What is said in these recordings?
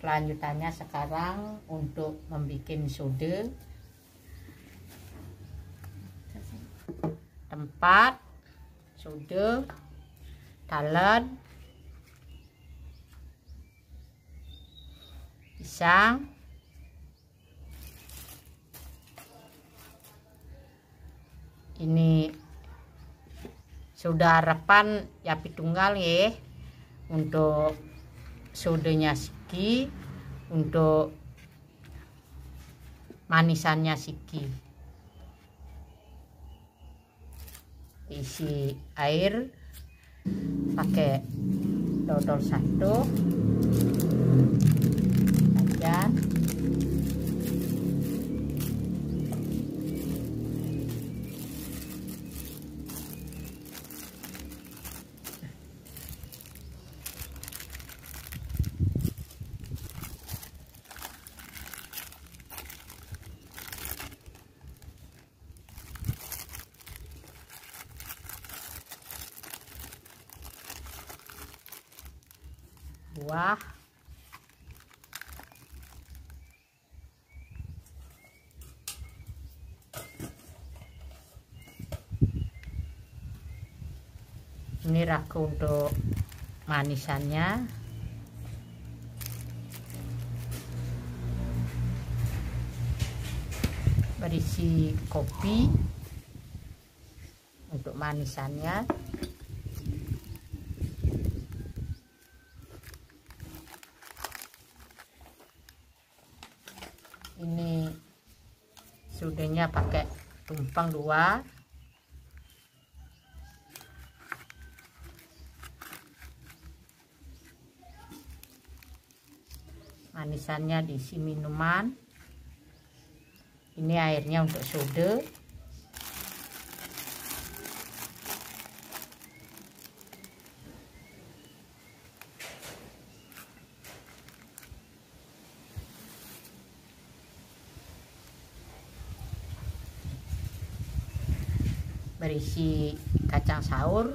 kelanjutannya sekarang untuk membuat sude. Tempat sude, talen, pisang, ini sudah harapan ya pitunggal ya untuk sudenya siki, untuk manisannya siki. Isi air pakai dodol 1 dan buah, ini raku untuk manisannya. Berisi kopi untuk manisannya. Ini sudenya pakai tumpeng 2. Manisannya diisi minuman. Ini airnya untuk sude. Berisi kacang saur,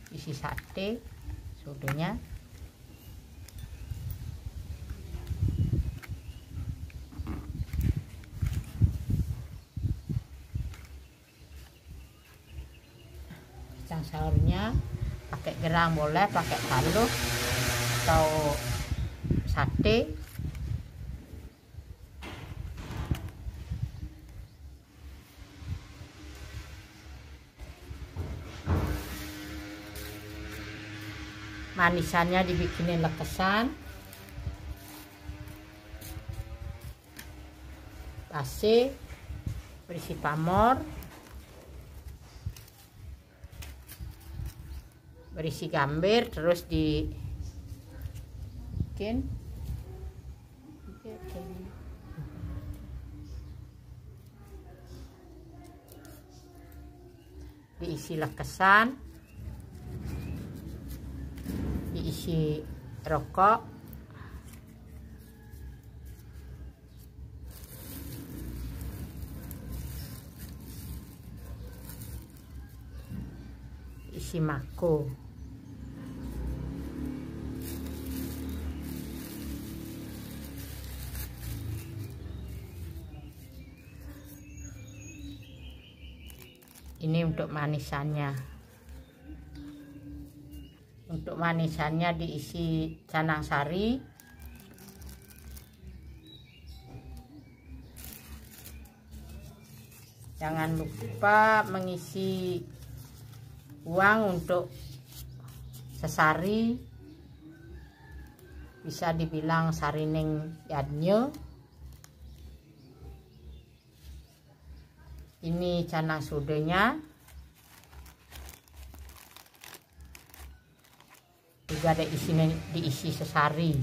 isi sate sudenya. Kacang saurnya pakai gerang boleh, pakai paluh atau sate. Manisannya dibikinin lekesan, base, berisi pamor, berisi gambir, terus dibikin diisi lekesan, diisi rokok, isi mako. Ini untuk manisannya. Untuk manisannya diisi canang sari, jangan lupa mengisi uang untuk sesari, bisa dibilang sarining yadnya. Ini canang sudenya, juga ada diisi sesari.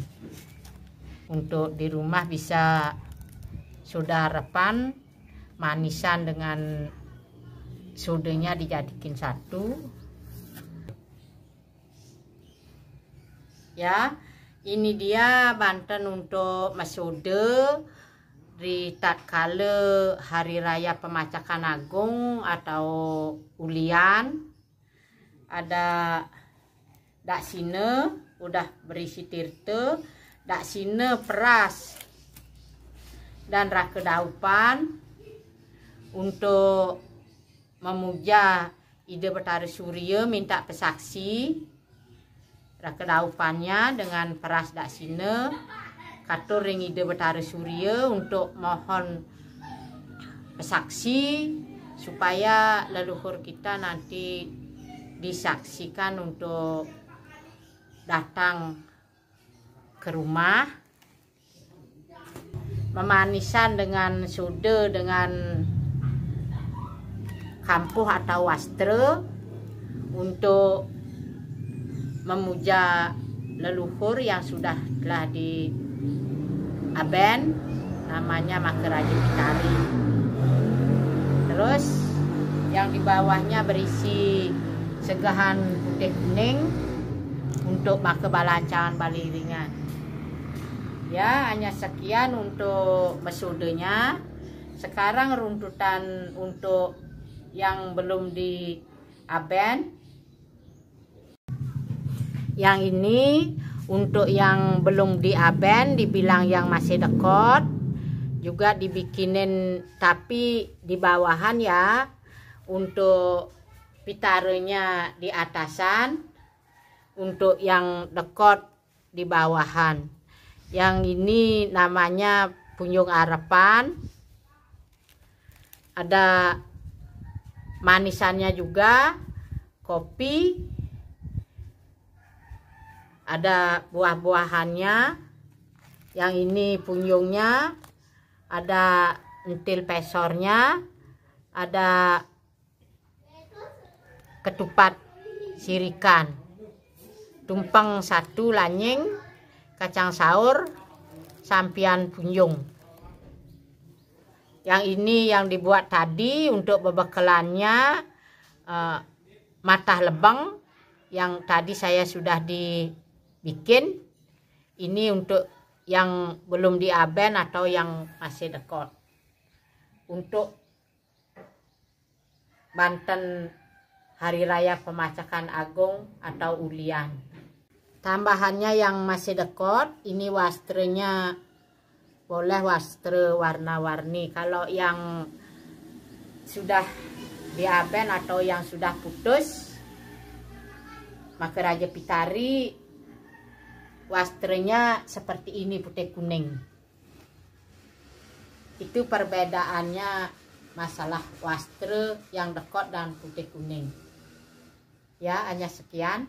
Untuk di rumah bisa sudah harapan manisan dengan sudenya dijadikan satu. Ya, ini dia Banten untuk mesude di tatkala hari raya Pemacakan Agung atau ulian. Ada dak sine udah berisi tirte, dak sine peras dan rakedaupan untuk memuja Ida Betara Surya, minta pesaksi rakedaupannya dengan peras dak sine katur ring Ida Betara Surya untuk mohon pesaksi supaya leluhur kita nanti disaksikan untuk datang ke rumah, memanisan dengan sude dengan kampuh atau wastra untuk memuja leluhur yang sudah telah di aben, namanya Makaraja Pitari. Terus yang di bawahnya berisi segahan putih kuning untuk make balancangan baliringan. Ya, hanya sekian untuk mesudenya. Sekarang runtutan untuk yang belum di aben. Yang ini untuk yang belum di aben, dibilang yang masih dekot, juga dibikinin tapi di bawahan ya, untuk pitarenya di atasan, untuk yang dekot di bawahan. Yang ini namanya punjung arepan, ada manisannya juga, kopi, ada buah-buahannya. Yang ini punjungnya, ada entil pesornya, ada ketupat sirikan, tumpeng satu lanying, kacang saur, sampian punjung. Yang ini yang dibuat tadi untuk bebekalannya, matah lebang yang tadi saya sudah dibikin. Ini untuk yang belum diaben atau yang masih dekot. Untuk Banten Hari Raya Pemacakan Agung atau Ulian. Tambahannya yang masih dekot, ini wastranya boleh wastra warna-warni. Kalau yang sudah diaben atau yang sudah putus, Makaraja Pitari wastranya seperti ini, putih kuning. Itu perbedaannya masalah wastra yang dekot dan putih kuning. Ya, hanya sekian.